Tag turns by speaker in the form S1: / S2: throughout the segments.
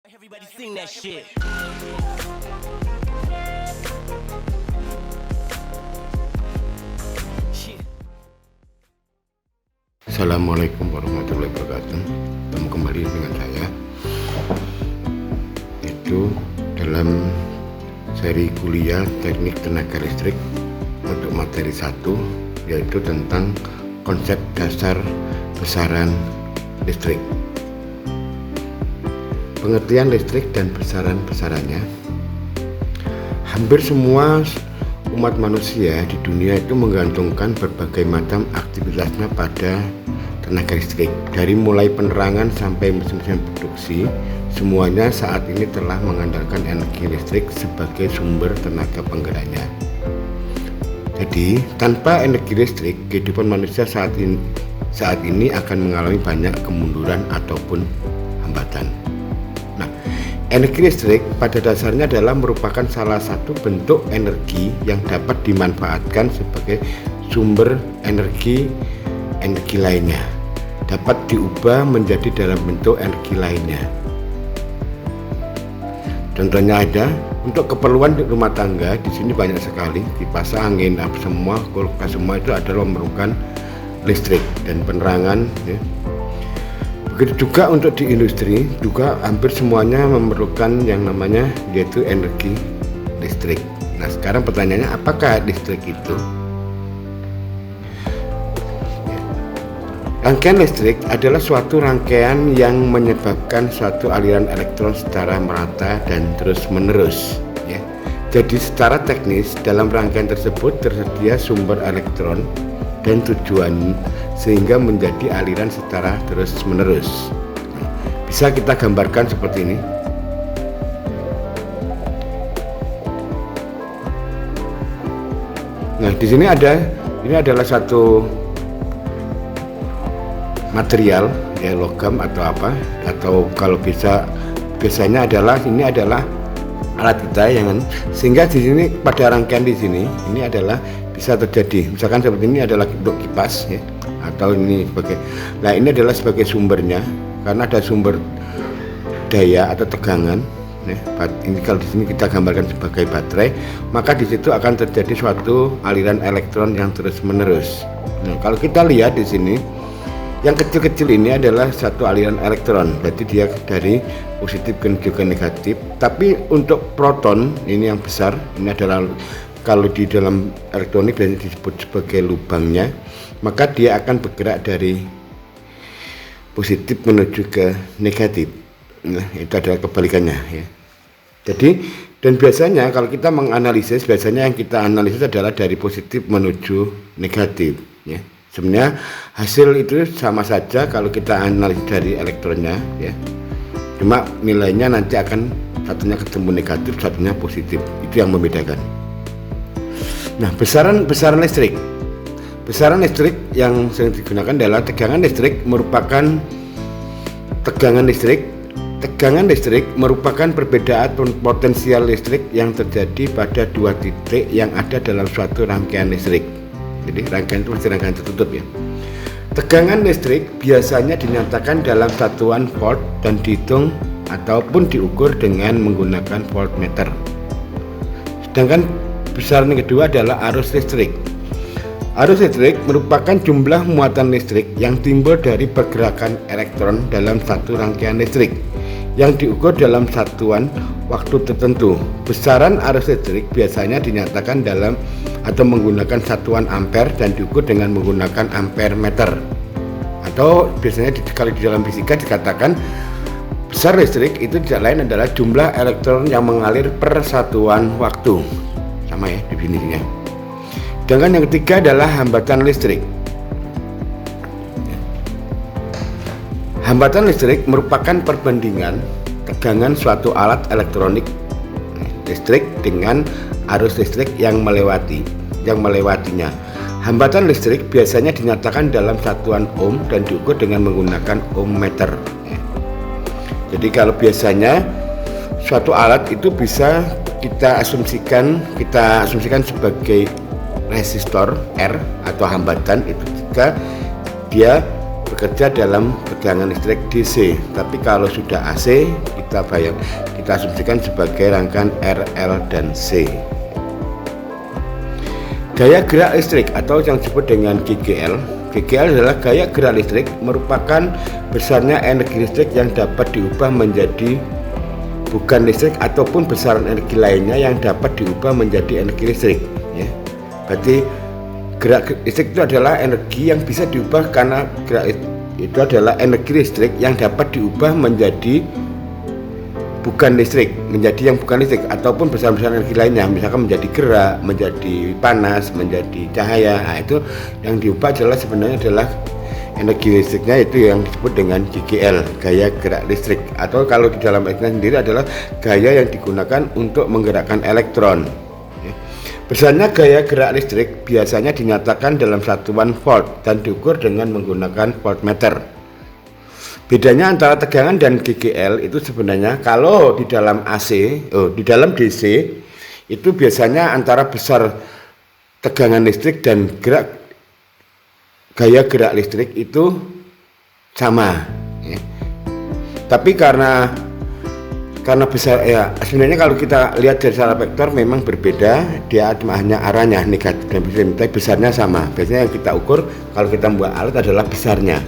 S1: Everybody sing that shit. Shit.
S2: Assalamualaikum warahmatullahi wabarakatuh. Ketemu kembali dengan saya, itu dalam seri kuliah teknik tenaga listrik untuk materi 1, yaitu tentang konsep dasar besaran listrik. Pengertian listrik dan besaran-besarannya. Hampir semua umat manusia di dunia itu menggantungkan berbagai macam aktivitasnya pada tenaga listrik. Dari mulai penerangan sampai mesin-mesin produksi, semuanya saat ini telah mengandalkan energi listrik sebagai sumber tenaga penggeraknya. Jadi, tanpa energi listrik, kehidupan manusia saat ini akan mengalami banyak kemunduran ataupun hambatan. Nah, energi listrik pada dasarnya adalah merupakan salah satu bentuk energi yang dapat dimanfaatkan sebagai sumber energi lainnya, dapat diubah menjadi dalam bentuk energi lainnya. Contohnya ada untuk keperluan rumah tangga, di sini banyak sekali kipas angin, semua kulkas, semua itu adalah memerlukan listrik dan penerangan, ya. Begitu juga untuk di industri, juga hampir semuanya memerlukan yang namanya yaitu energi listrik. Nah, sekarang pertanyaannya, apakah listrik itu? Rangkaian listrik adalah suatu rangkaian yang menyebabkan suatu aliran elektron secara merata dan terus-menerus, ya. Jadi secara teknis dalam rangkaian tersebut tersedia sumber elektron dan tujuan sehingga menjadi aliran secara terus-menerus. Bisa kita gambarkan seperti ini. Nah, di sini ini adalah satu material, ya, logam atau apa, atau kalau biasanya ini adalah alat kita yang, sehingga di sini pada rangkaian di sini ini adalah bisa terjadi, misalkan seperti ini adalah untuk kipas, ya, atau ini sebagai, nah ini adalah sebagai sumbernya karena ada sumber daya atau tegangan, ya. Ini kalau di sini kita gambarkan sebagai baterai, maka di situ akan terjadi suatu aliran elektron yang terus menerus. Nah, kalau kita lihat di sini yang kecil-kecil ini adalah satu aliran elektron, berarti dia dari positif menuju ke negatif. Tapi untuk proton ini yang besar, ini adalah kalau di dalam elektronik dan disebut sebagai lubangnya, maka dia akan bergerak dari positif menuju ke negatif. Nah, itu adalah kebalikannya, ya. Jadi, dan biasanya kalau kita menganalisis, biasanya yang kita analisis adalah dari positif menuju negatif, ya. Sebenarnya hasil itu sama saja kalau kita analisis dari elektronnya, ya. Cuma nilainya nanti akan satunya ketemu negatif, satunya positif. Itu yang membedakan. Nah, besaran listrik. Besaran listrik yang sering digunakan adalah tegangan listrik merupakan Tegangan listrik merupakan perbedaan potensial listrik yang terjadi pada dua titik yang ada dalam suatu rangkaian listrik. Jadi rangkaian itu masih rangkaian tertutup, ya. Tegangan listrik biasanya dinyatakan dalam satuan volt dan dihitung ataupun diukur dengan menggunakan voltmeter. Sedangkan besaran yang kedua adalah arus listrik. Arus listrik merupakan jumlah muatan listrik yang timbul dari pergerakan elektron dalam satu rangkaian listrik yang diukur dalam satuan waktu tertentu. Besaran arus listrik biasanya dinyatakan dalam atau menggunakan satuan ampere dan diukur dengan menggunakan ampere meter. Atau biasanya kalau di dalam fisika dikatakan besar listrik itu tidak lain adalah jumlah elektron yang mengalir per satuan waktu. Sama, ya, definisinya. Sedangkan yang ketiga adalah hambatan listrik. Hambatan listrik merupakan perbandingan tegangan suatu alat elektronik listrik dengan arus listrik yang melewatinya. Hambatan listrik biasanya dinyatakan dalam satuan ohm dan diukur dengan menggunakan ohmmeter. Jadi kalau biasanya suatu alat itu bisa kita asumsikan sebagai resistor R atau hambatan itu jika dia bekerja dalam tegangan listrik DC. Tapi kalau sudah AC, kita asumsikan sebagai rangkaian RL dan C. Gaya gerak listrik atau yang disebut dengan GGL. GGL adalah gaya gerak listrik, merupakan besarnya energi listrik yang dapat diubah menjadi bukan listrik ataupun besaran energi lainnya yang dapat diubah menjadi energi listrik. Ya. Berarti gerak listrik itu adalah energi yang bisa diubah, karena gerak itu adalah energi listrik yang dapat diubah menjadi bukan listrik, menjadi yang bukan listrik ataupun besaran-besaran energi lainnya, misalkan menjadi gerak, menjadi panas, menjadi cahaya. Nah, itu yang diubah sebenarnya adalah energi listriknya, itu yang disebut dengan GGL, gaya gerak listrik, atau kalau di dalam elektrik sendiri adalah gaya yang digunakan untuk menggerakkan elektron. Besarnya gaya gerak listrik biasanya dinyatakan dalam satuan volt dan diukur dengan menggunakan voltmeter. Bedanya antara tegangan dan GGL itu sebenarnya kalau di dalam di dalam DC itu biasanya antara besar tegangan listrik dan gaya gerak listrik itu sama. Ya. Tapi karena besar, ya sebenarnya kalau kita lihat dari skala vektor memang berbeda, dia hanya arahnya negatif dan positif, tapi besarnya sama. Biasanya yang kita ukur kalau kita membuat alat adalah besarnya.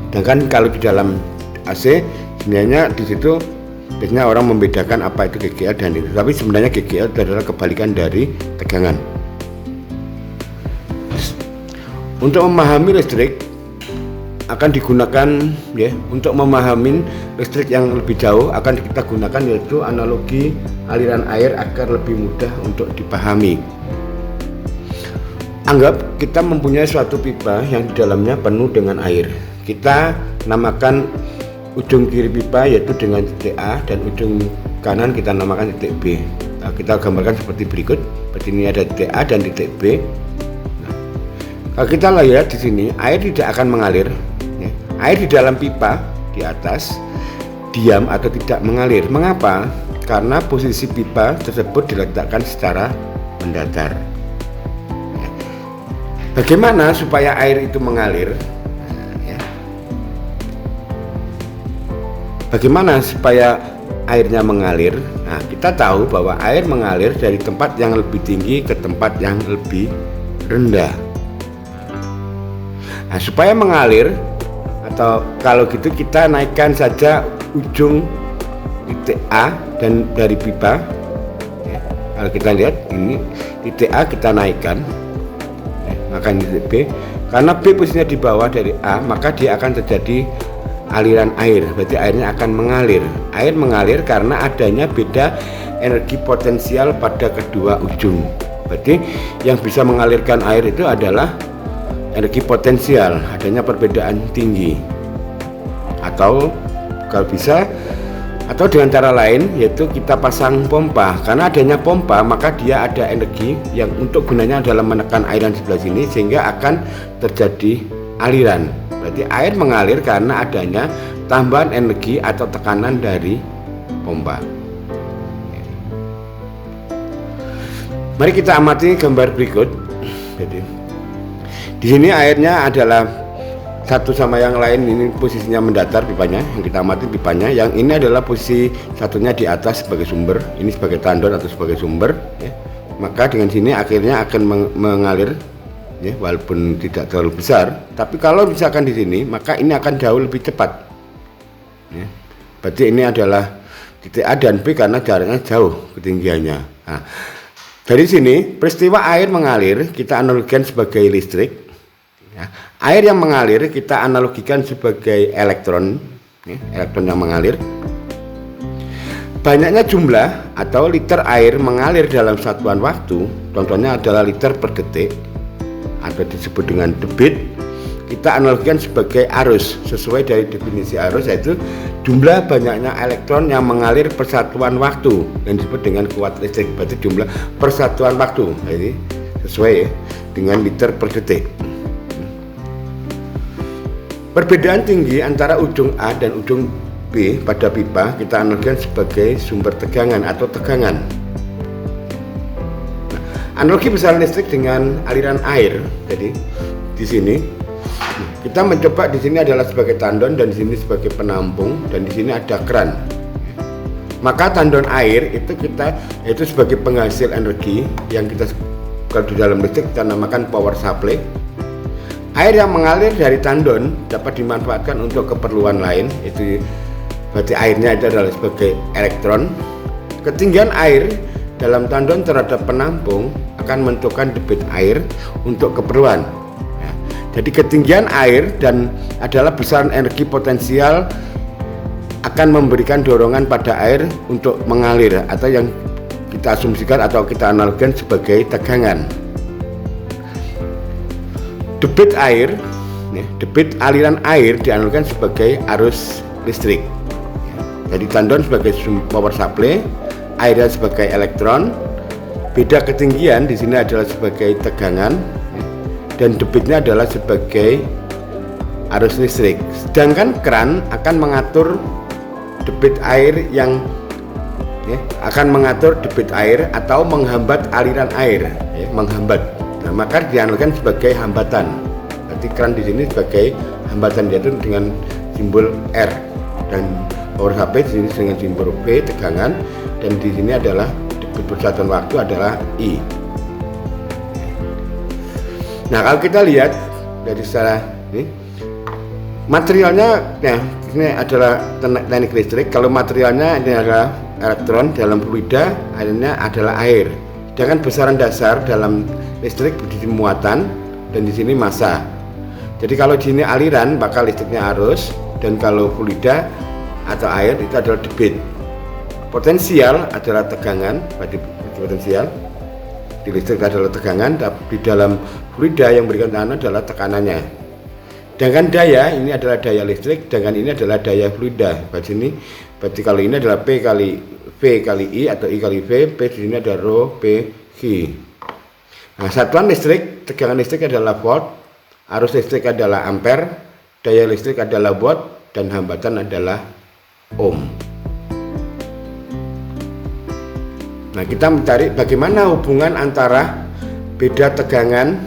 S2: Sedangkan kalau di dalam AC sebenarnya di situ biasanya orang membedakan apa itu GGL dan itu, tapi sebenarnya GGL itu adalah kebalikan dari tegangan. Untuk memahami listrik akan digunakan, ya, untuk memahami listrik yang lebih jauh akan kita gunakan yaitu analogi aliran air agar lebih mudah untuk dipahami. Anggap kita mempunyai suatu pipa yang di dalamnya penuh dengan air. Kita namakan ujung kiri pipa yaitu dengan titik A dan ujung kanan kita namakan titik B. Nah, kita gambarkan seperti berikut. Seperti ini ada titik A dan titik B. Nah, kalau kita lihat di sini, air tidak akan mengalir. Ya. Air di dalam pipa di atas diam atau tidak mengalir. Mengapa? Karena posisi pipa tersebut diletakkan secara mendatar. Ya. Bagaimana supaya air itu mengalir? Bagaimana supaya airnya mengalir? Nah, kita tahu bahwa air mengalir dari tempat yang lebih tinggi ke tempat yang lebih rendah. Nah, supaya mengalir, atau kalau gitu kita naikkan saja ujung titik A dan dari pipa. Ya, kalau kita lihat ini titik A kita naikkan, maka titik B. Karena B posisinya di bawah dari A, maka dia akan terjadi aliran air, berarti airnya akan mengalir. Air mengalir karena adanya beda energi potensial pada kedua ujung. Berarti yang bisa mengalirkan air itu adalah energi potensial, adanya perbedaan tinggi. Atau kalau bisa, atau dengan cara lain yaitu kita pasang pompa. Karena adanya pompa maka dia ada energi yang untuk gunanya adalah menekan airan sebelah sini sehingga akan terjadi aliran. Berarti air mengalir karena adanya tambahan energi atau tekanan dari pompa. Mari kita amati gambar berikut. Jadi, di sini airnya adalah satu sama yang lain, ini posisinya mendatar pipanya, yang kita amati pipanya. Yang ini adalah posisi satunya di atas sebagai sumber, ini sebagai tandon atau sebagai sumber. Ya. Maka dengan sini akhirnya akan mengalir. Ya, walaupun tidak terlalu besar, tapi kalau misalkan di sini, maka ini akan jauh lebih cepat. Ya, berarti ini adalah titik A dan B karena jaraknya jauh ketinggiannya. Nah, dari sini peristiwa air mengalir kita analogikan sebagai listrik. Ya, air yang mengalir kita analogikan sebagai elektron. Ya, elektron yang mengalir. Banyaknya jumlah atau liter air mengalir dalam satuan waktu, contohnya adalah liter per detik, atau disebut dengan debit, kita analogikan sebagai arus. Sesuai dari definisi arus yaitu jumlah banyaknya elektron yang mengalir persatuan waktu yang disebut dengan kuat listrik. Berarti jumlah persatuan waktu. Jadi sesuai ya, dengan liter per detik. Perbedaan tinggi antara ujung A dan ujung B pada pipa kita analogikan sebagai sumber tegangan atau tegangan. Analogi besaran listrik dengan aliran air. Jadi di sini Kita mencoba di sini adalah sebagai tandon dan di sini sebagai penampung dan di sini ada keran. Maka tandon air itu sebagai penghasil energi yang kita kalau di dalam listrik kita namakan power supply. Air yang mengalir dari tandon dapat dimanfaatkan untuk keperluan lain, itu berarti airnya itu adalah sebagai elektron. Ketinggian air dalam tandon terhadap penampung akan menentukan debit air untuk keperluan. Jadi ketinggian air dan adalah besaran energi potensial akan memberikan dorongan pada air untuk mengalir atau yang kita asumsikan atau kita analogikan sebagai tegangan. Debit air, debit aliran air dianalogikan sebagai arus listrik. Jadi tandon sebagai power supply, airnya sebagai elektron. Beda ketinggian di sini adalah sebagai tegangan. Dan debitnya adalah sebagai arus listrik. Sedangkan keran akan mengatur debit air atau menghambat aliran air, menghambat. Nah, maka dianalogikan sebagai hambatan. Berarti keran di sini sebagai hambatan, yaitu dengan simbol R, dan power supply di sini dengan simbol P, tegangan, dan di sini adalah debit persatuan waktu adalah I. Nah, kalau kita lihat dari secara ini materialnya, ini adalah teknik listrik. Kalau materialnya ini adalah elektron dalam fluida, airnya adalah air. Sedangkan besaran dasar dalam listrik di muatan dan di sini massa. Jadi kalau di sini aliran maka listriknya arus, dan kalau fluida atau air itu adalah debit. Potensial adalah tegangan, berarti potensial. Di listrik adalah tegangan, tapi di dalam fluida yang memberikan tekanan adalah tekanannya. Sedangkan daya ini adalah daya listrik, sedangkan ini adalah daya fluida. Berarti kalau ini adalah P kali V kali I atau I kali V, P di sini ada rho P Q. Nah, satuan listrik, tegangan listrik adalah volt, arus listrik adalah ampere, daya listrik adalah watt, dan hambatan adalah ohm. Nah, kita mencari bagaimana hubungan antara beda tegangan,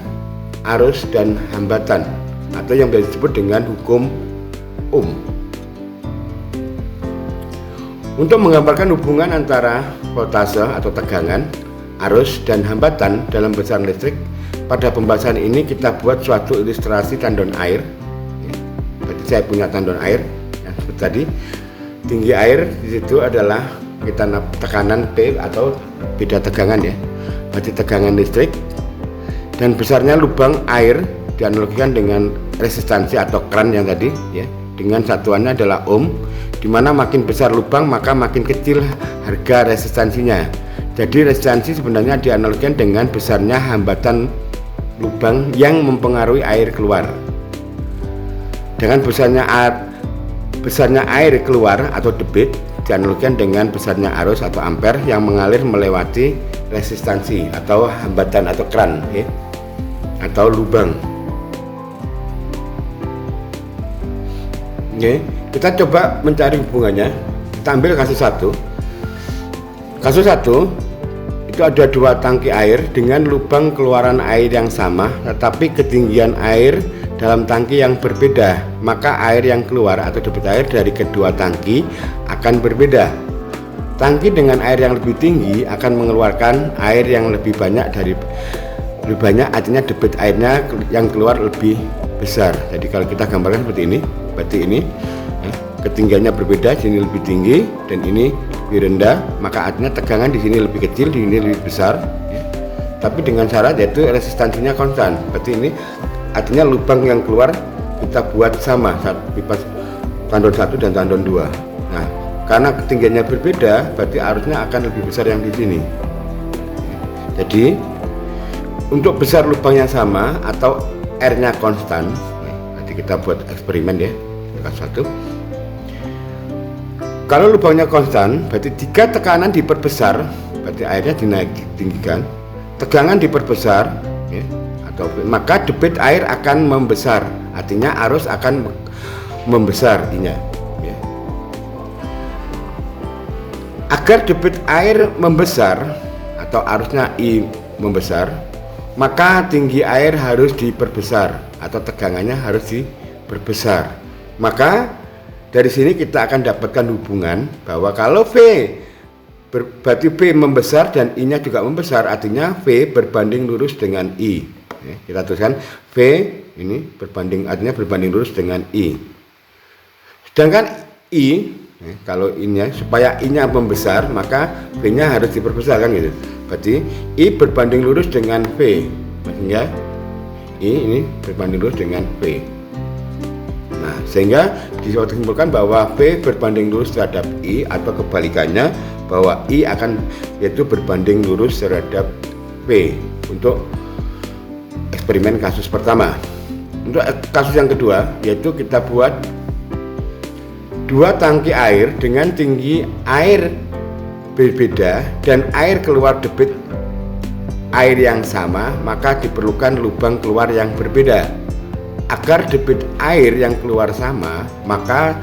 S2: arus, dan hambatan, atau yang biasa disebut dengan hukum Ohm. Untuk menggambarkan hubungan antara voltase atau tegangan, arus, dan hambatan dalam besaran listrik, pada pembahasan ini kita buat suatu ilustrasi tandon air. Berarti saya punya tandon air, seperti tadi. Tinggi air di situ adalah kita tekanan P atau beda tegangan, berarti tegangan listrik, dan besarnya lubang air dianalogikan dengan resistansi atau keran yang tadi, dengan satuannya adalah ohm, dimana makin besar lubang maka makin kecil harga resistansinya. Jadi resistansi sebenarnya dianalogikan dengan besarnya hambatan lubang yang mempengaruhi air keluar. Dengan besarnya air keluar atau debit dianalogikan dengan besarnya arus atau ampere yang mengalir melewati resistansi atau hambatan atau keran, atau lubang. Kita coba mencari hubungannya. Kita ambil kasus 1. Kasus 1 itu ada 2 tangki air dengan lubang keluaran air yang sama, tetapi ketinggian air dalam tangki yang berbeda, maka air yang keluar atau debit air dari kedua tangki akan berbeda. Tangki dengan air yang lebih tinggi akan mengeluarkan air yang lebih banyak, artinya debit airnya yang keluar lebih besar. Jadi kalau kita gambarkan seperti ini, berarti ini ketinggiannya berbeda, sini lebih tinggi dan ini lebih rendah, maka artinya tegangan di sini lebih kecil, di sini lebih besar. Tapi dengan syarat yaitu resistansinya konstan. Berarti ini artinya lubang yang keluar kita buat sama pipa tandon 1 dan tandon 2. Nah, karena ketinggiannya berbeda, berarti arusnya akan lebih besar yang di sini. Jadi untuk besar lubang yang sama atau R-nya konstan, nanti kita buat eksperimen kasus 1. Kalau lubangnya konstan, berarti jika tekanan diperbesar, berarti airnya ditinggikan, tegangan diperbesar, maka debit air akan membesar, artinya arus akan membesar artinya. Agar debit air membesar atau arusnya I membesar, maka tinggi air harus diperbesar atau tegangannya harus diperbesar. Maka dari sini kita akan dapatkan hubungan bahwa kalau V berarti V membesar dan I-nya juga membesar, artinya V berbanding lurus dengan I. Kita tuliskan V ini artinya berbanding lurus dengan I. Sedangkan I, kalau I-nya supaya I-nya membesar maka V-nya harus diperbesar kan gitu. Berarti I berbanding lurus dengan V, sehingga I ini berbanding lurus dengan V. Nah, sehingga disimpulkan bahwa V berbanding lurus terhadap I, atau kebalikannya bahwa I akan yaitu berbanding lurus terhadap V untuk eksperimen kasus pertama. Untuk kasus yang kedua, yaitu kita buat dua tangki air dengan tinggi air berbeda dan air keluar debit air yang sama, maka diperlukan lubang keluar yang berbeda. Agar debit air yang keluar sama, maka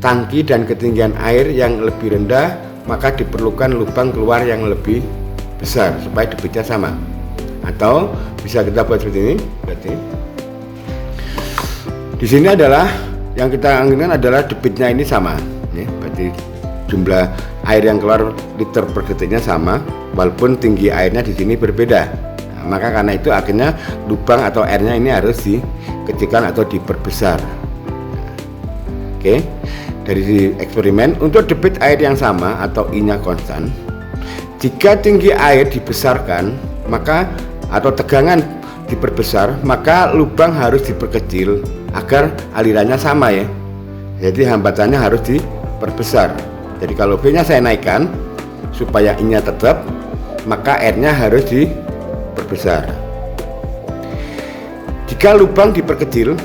S2: tangki dan ketinggian air yang lebih rendah, maka diperlukan lubang keluar yang lebih besar supaya debitnya sama. Atau bisa kita buat seperti ini. Berarti di sini adalah yang kita inginkan adalah debitnya ini sama, ya, berarti jumlah air yang keluar liter per detiknya sama, walaupun tinggi airnya di sini berbeda. Nah, maka karena itu akhirnya lubang atau airnya ini harus dikecilkan atau diperbesar. Oke, dari eksperimen untuk debit air yang sama atau I-nya konstan, jika tinggi air dibesarkan maka atau tegangan diperbesar, maka lubang harus diperkecil agar alirannya sama ya. Jadi hambatannya harus diperbesar. Jadi kalau V-nya saya naikkan supaya I-nya tetap, maka R-nya harus diperbesar. Jika lubang diperkecil,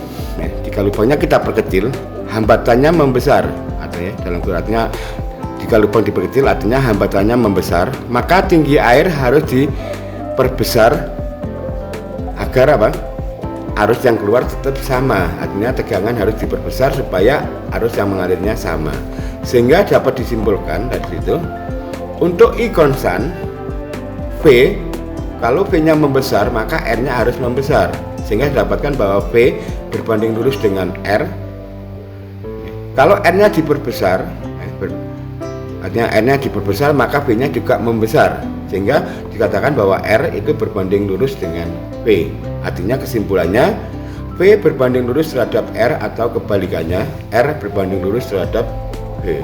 S2: jika lubangnya kita perkecil, hambatannya membesar. Artinya dalam suratnya jika lubang diperkecil artinya hambatannya membesar, maka tinggi air harus diperbesar agar apa? Arus yang keluar tetap sama. Artinya tegangan harus diperbesar supaya arus yang mengalirnya sama. Sehingga dapat disimpulkan dari situ untuk I konstan V, kalau V-nya membesar maka R-nya harus membesar. Sehingga didapatkan bahwa V berbanding lurus dengan R. Kalau R-nya diperbesar, artinya R-nya diperbesar maka V-nya juga membesar. Sehingga dikatakan bahwa R itu berbanding lurus dengan V. Artinya kesimpulannya V berbanding lurus terhadap R atau kebalikannya R berbanding lurus terhadap V.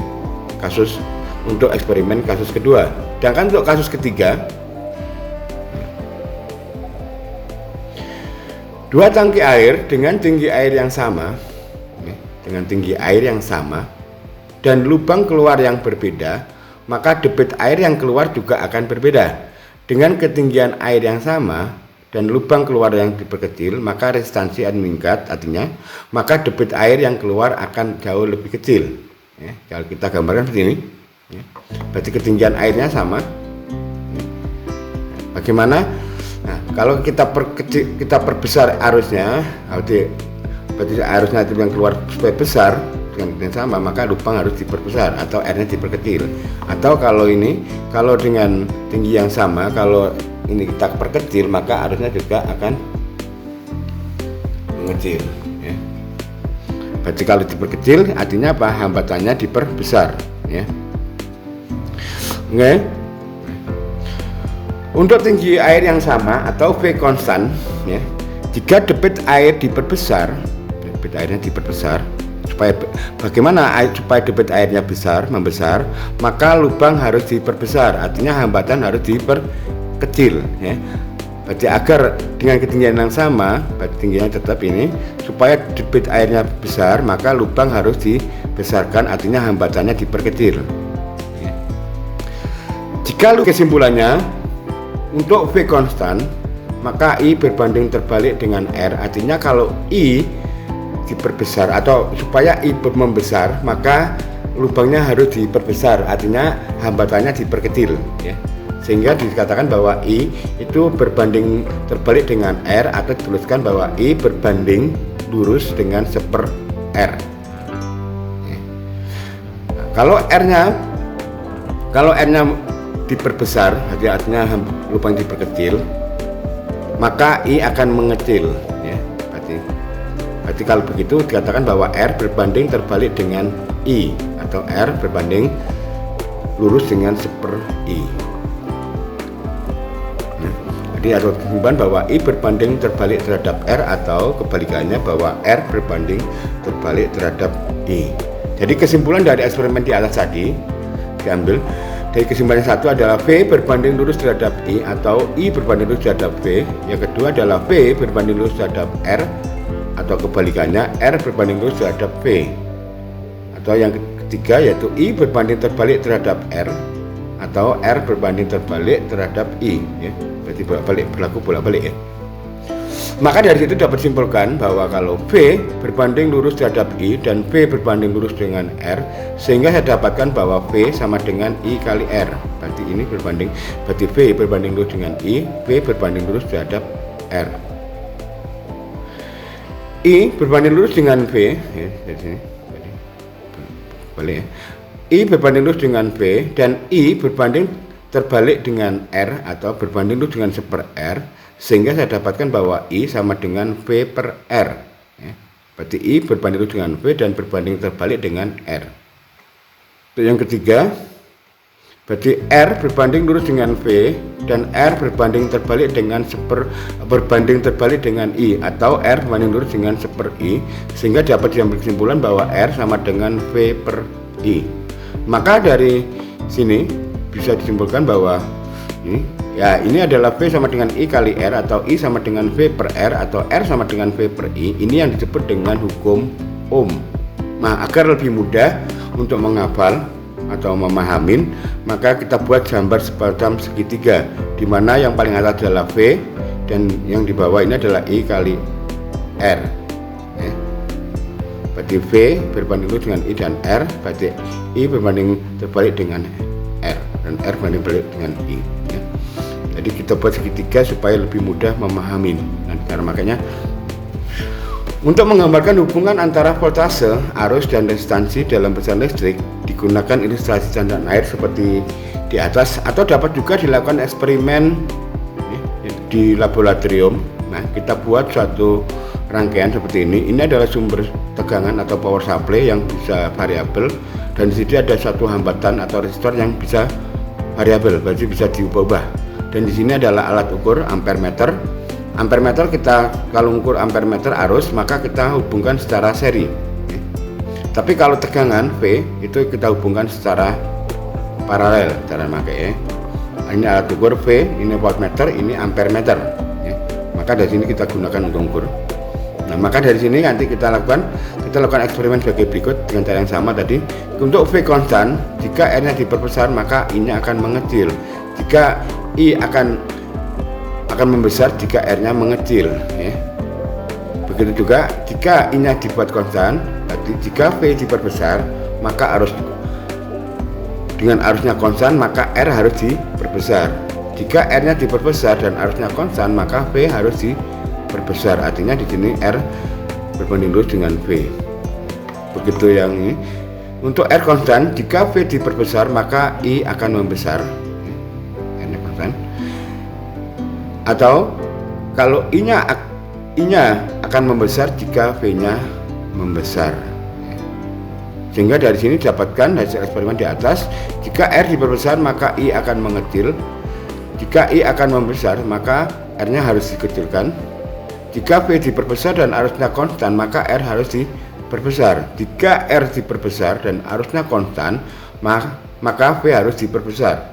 S2: Kasus untuk eksperimen kasus kedua. Sedangkan untuk kasus ketiga, dua tangki air dengan tinggi air yang sama, dan lubang keluar yang berbeda, maka debit air yang keluar juga akan berbeda. Dengan ketinggian air yang sama dan lubang keluar yang diperkecil, maka resistansi akan meningkat. Artinya maka debit air yang keluar akan jauh lebih kecil ya, kalau kita gambarkan seperti ini ya. Berarti ketinggian airnya sama. Bagaimana? Nah, kalau kita perbesar arusnya, berarti arusnya itu yang keluar supaya besar dengan yang sama, maka lubang harus diperbesar atau airnya diperkecil. Atau kalau dengan tinggi yang sama, kalau ini kita perkecil, maka arusnya juga akan mengecil ya. Berarti kalau diperkecil artinya apa? Hambatannya diperbesar ya. Oke. Untuk tinggi air yang sama atau V konstan ya, jika debit air diperbesar, debit airnya diperbesar supaya debit airnya membesar, maka lubang harus diperbesar. Artinya hambatan harus diperkecil ya. Berarti agar dengan ketinggian yang sama, berarti tingginya tetap ini, supaya debit airnya besar, maka lubang harus dibesarkan. Artinya hambatannya diperkecil ya. Jika kesimpulannya untuk V konstan, maka I berbanding terbalik dengan R. Artinya kalau I diperbesar atau supaya I membesar, maka lubangnya harus diperbesar. Artinya hambatannya diperkecil ya. Sehingga dikatakan bahwa I itu berbanding terbalik dengan R, atau dituliskan bahwa I berbanding lurus dengan 1/R ya. Kalau R-nya diperbesar, artinya lubang diperkecil, maka I akan mengecil ya. Berarti Berarti kalau begitu dikatakan bahwa R berbanding terbalik dengan I, atau R berbanding lurus dengan 1/I. Jadi harus kesimpulan bahwa I berbanding terbalik terhadap R, atau kebalikannya bahwa R berbanding terbalik terhadap I. Jadi kesimpulan dari eksperimen di atas tadi diambil dari kesimpulan yang satu adalah V berbanding lurus terhadap I, atau I berbanding lurus terhadap V. Yang kedua adalah V berbanding lurus terhadap R, atau kebalikannya R berbanding lurus terhadap V. Atau yang ketiga yaitu I berbanding terbalik terhadap R, atau R berbanding terbalik terhadap I, ya. Berarti berlaku bolak-balik, ya. Maka dari situ dapat disimpulkan bahwa kalau V berbanding lurus terhadap I dan V berbanding lurus dengan R, sehingga saya dapatkan bahwa V sama dengan I kali R. Berarti ini berbanding, berarti V berbanding lurus dengan I, V berbanding lurus terhadap R. I berbanding lurus dengan V, ya, dari sini, balik, ya. I berbanding lurus dengan V dan I berbanding terbalik dengan R, atau berbanding lurus dengan 1/R, sehingga saya dapatkan bahwa I sama dengan V per R, ya. Berarti I berbanding lurus dengan V dan berbanding terbalik dengan R. Untuk yang ketiga, berarti R berbanding lurus dengan V dan R berbanding terbalik dengan berbanding terbalik dengan I, atau R berbanding lurus dengan 1/I, sehingga dapat diambil kesimpulan bahwa R sama dengan V per I. Maka dari sini bisa disimpulkan bahwa ini adalah V sama dengan I kali R, atau I sama dengan V per R, atau R sama dengan V per I. Ini yang disebut dengan hukum Ohm. Nah, agar lebih mudah untuk menghafal atau memahamin, maka kita buat gambar semacam segitiga, di mana yang paling atas adalah V dan yang di bawah ini adalah I kali R, ya. Berarti V berbanding lurus dengan I dan R, berarti I berbanding terbalik dengan R, dan R berbanding terbalik dengan I, ya. Jadi kita buat segitiga supaya lebih mudah memahami. Nah, karena makanya untuk menggambarkan hubungan antara voltase, arus, dan resistansi dalam pesan listrik digunakan ilustrasi candaan air seperti di atas, atau dapat juga dilakukan eksperimen di laboratorium. Nah, kita buat suatu rangkaian seperti ini. Ini adalah sumber tegangan atau power supply yang bisa variabel, dan di sini ada satu hambatan atau resistor yang bisa variabel, berarti bisa diubah-ubah. Dan di sini adalah alat ukur ampere meter. Ampere meter, kita kalau ukur ampere meter arus, maka kita hubungkan secara seri. Tapi kalau tegangan V itu kita hubungkan secara paralel cara pakai, ya. Ini alat ukur V, ini voltmeter, ini ampere meter, ya. Maka dari sini kita gunakan untuk ukur. Nah, maka dari sini nanti kita lakukan eksperimen sebagai berikut dengan cara yang sama tadi. Untuk V konstan, jika R-nya diperbesar maka I-nya akan mengecil. Jika I akan membesar jika R-nya mengecil, ya. Begitu juga jika I-nya dibuat konstan, berarti jika V diperbesar maka dengan arusnya konstan maka R harus diperbesar. Jika R-nya diperbesar dan arusnya konstan maka V harus diperbesar. Artinya di sini R berbanding lurus dengan V. Begitu yang ini. Untuk R konstan, jika V diperbesar maka I akan membesar. R-nya konstan. Atau kalau I-nya akan membesar jika V-nya membesar. Sehingga dari sini dapatkan hasil eksperimen di atas, jika R diperbesar maka I akan mengecil. Jika I akan membesar maka R-nya harus dikecilkan. Jika V diperbesar dan arusnya konstan maka R harus diperbesar. Jika R diperbesar dan arusnya konstan maka V harus diperbesar.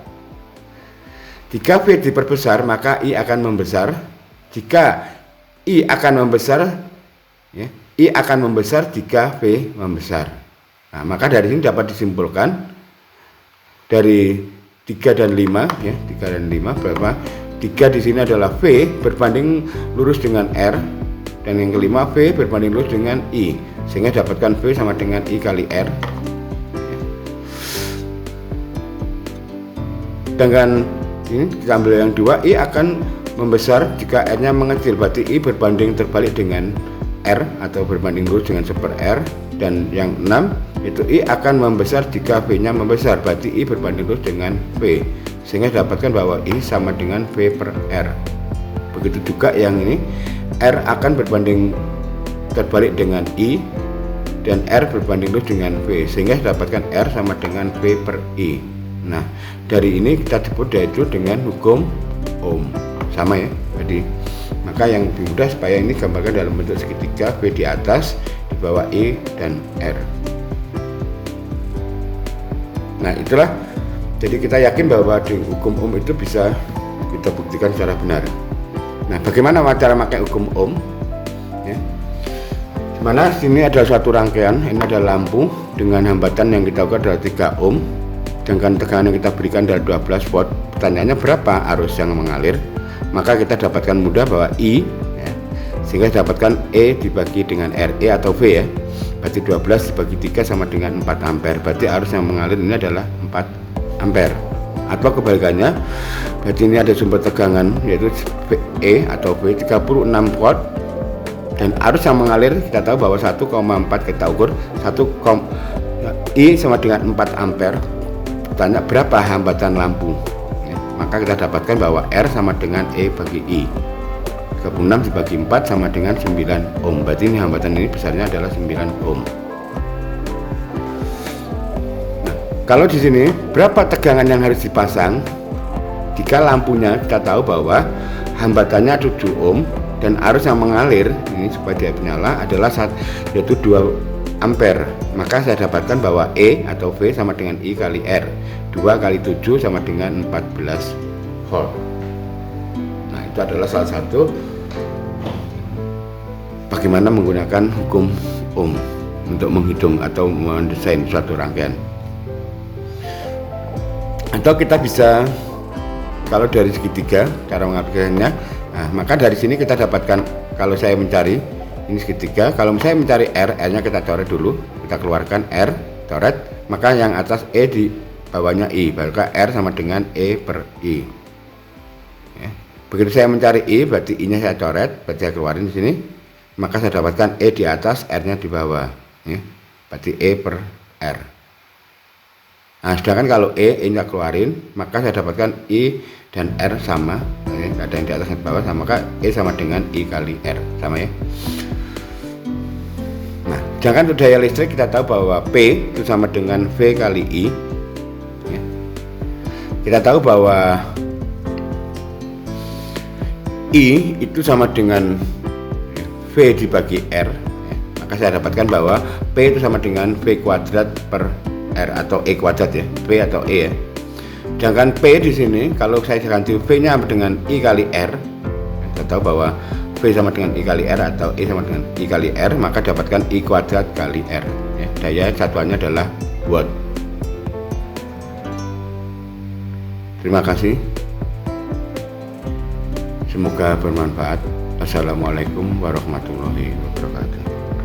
S2: Jika V diperbesar maka I akan membesar. Jika I akan membesar, ya, I akan membesar jika V membesar. Nah, maka dari sini dapat disimpulkan dari 3 dan 5, ya, 3 dan 5 berapa? 3 di sini adalah V berbanding lurus dengan R, dan yang kelima V berbanding lurus dengan I, sehingga dapatkan V sama dengan I kali R. Dengan ini kita ambil yang 2, I akan membesar jika R-nya mengecil, berarti I berbanding terbalik dengan R atau berbanding lurus dengan 1/R. Dan yang 6 itu I akan membesar jika V-nya membesar, berarti I berbanding lurus dengan V, sehingga dapatkan bahwa I sama dengan V per R. Begitu juga yang ini, R akan berbanding terbalik dengan I, dan R berbanding lurus dengan V, sehingga saya dapatkan R sama dengan V per I. Nah, dari ini kita sebut yaitu dengan hukum Ohm. Sama ya. Jadi maka yang lebih mudah supaya ini gambarkan dalam bentuk segitiga, V di atas, di bawah E dan R. Nah, itulah. Jadi kita yakin bahwa di hukum Ohm itu bisa kita buktikan secara benar. Nah, bagaimana cara memakai hukum Ohm? Ya. Mana sini ada suatu rangkaian, ini ada lampu dengan hambatan yang kita ukur adalah 3 ohm, sedangkan tegangan yang kita berikan adalah 12 volt. Pertanyaannya berapa arus yang mengalir? Maka kita dapatkan mudah bahwa I, ya, sehingga dapatkan E dibagi dengan R, E atau V ya, berarti 12 dibagi 3 sama dengan 4 ampere. Berarti arus yang mengalir ini adalah 4 ampere. Atau kebalikannya, berarti ini ada sumber tegangan yaitu E atau V 36 volt, dan arus yang mengalir kita tahu bahwa 1,4 kita ukur I sama dengan 4 ampere. Tanya berapa hambatan lampu ya, maka kita dapatkan bahwa R sama dengan E bagi I, 36 dibagi 4 sama dengan 9 ohm. Berarti ini hambatan ini besarnya adalah 9 ohm. Nah, kalau di sini berapa tegangan yang harus dipasang jika lampunya kita tahu bahwa hambatannya 7 ohm dan arus yang mengalir ini supaya dia menyala adalah yaitu 2 ampere, maka saya dapatkan bahwa E atau V sama dengan I kali R, 2 kali 7 sama dengan 14 volt. Nah, itu adalah salah satu bagaimana menggunakan hukum Ohm untuk menghitung atau mendesain suatu rangkaian. Atau kita bisa, kalau dari segitiga cara mengaplikasikannya, nah, maka dari sini kita dapatkan, kalau saya mencari ini segitiga, kalau saya mencari R, R-nya kita coret dulu, kita keluarkan R, coret, maka yang atas E di bawahnya I, maka R sama dengan E per I. Ya. Begitu saya mencari I, berarti I-nya saya coret, berarti saya keluarin di sini, maka saya dapatkan E di atas, R-nya di bawah, ya. Berarti E per R. Nah, sedangkan kalau E-nya keluarin, maka saya dapatkan I dan R sama, ya, ada yang di atas dan di bawah, sama, maka E sama dengan I kali R, sama ya. Nah, sedangkan untuk daya listrik kita tahu bahwa P itu sama dengan V kali I, ya. Kita tahu bahwa I itu sama dengan V dibagi R, ya. Maka saya dapatkan bahwa P itu sama dengan V kuadrat per R atau E kuadrat ya, V atau E ya. Sedangkan P di sini kalau saya ganti V-nya dengan I kali R, kita tahu bahwa V sama dengan I kali R atau E sama dengan I kali R, maka dapatkan I kuadrat kali R ya. Daya satuannya adalah watt. Terima kasih, semoga bermanfaat. Assalamualaikum warahmatullahi wabarakatuh.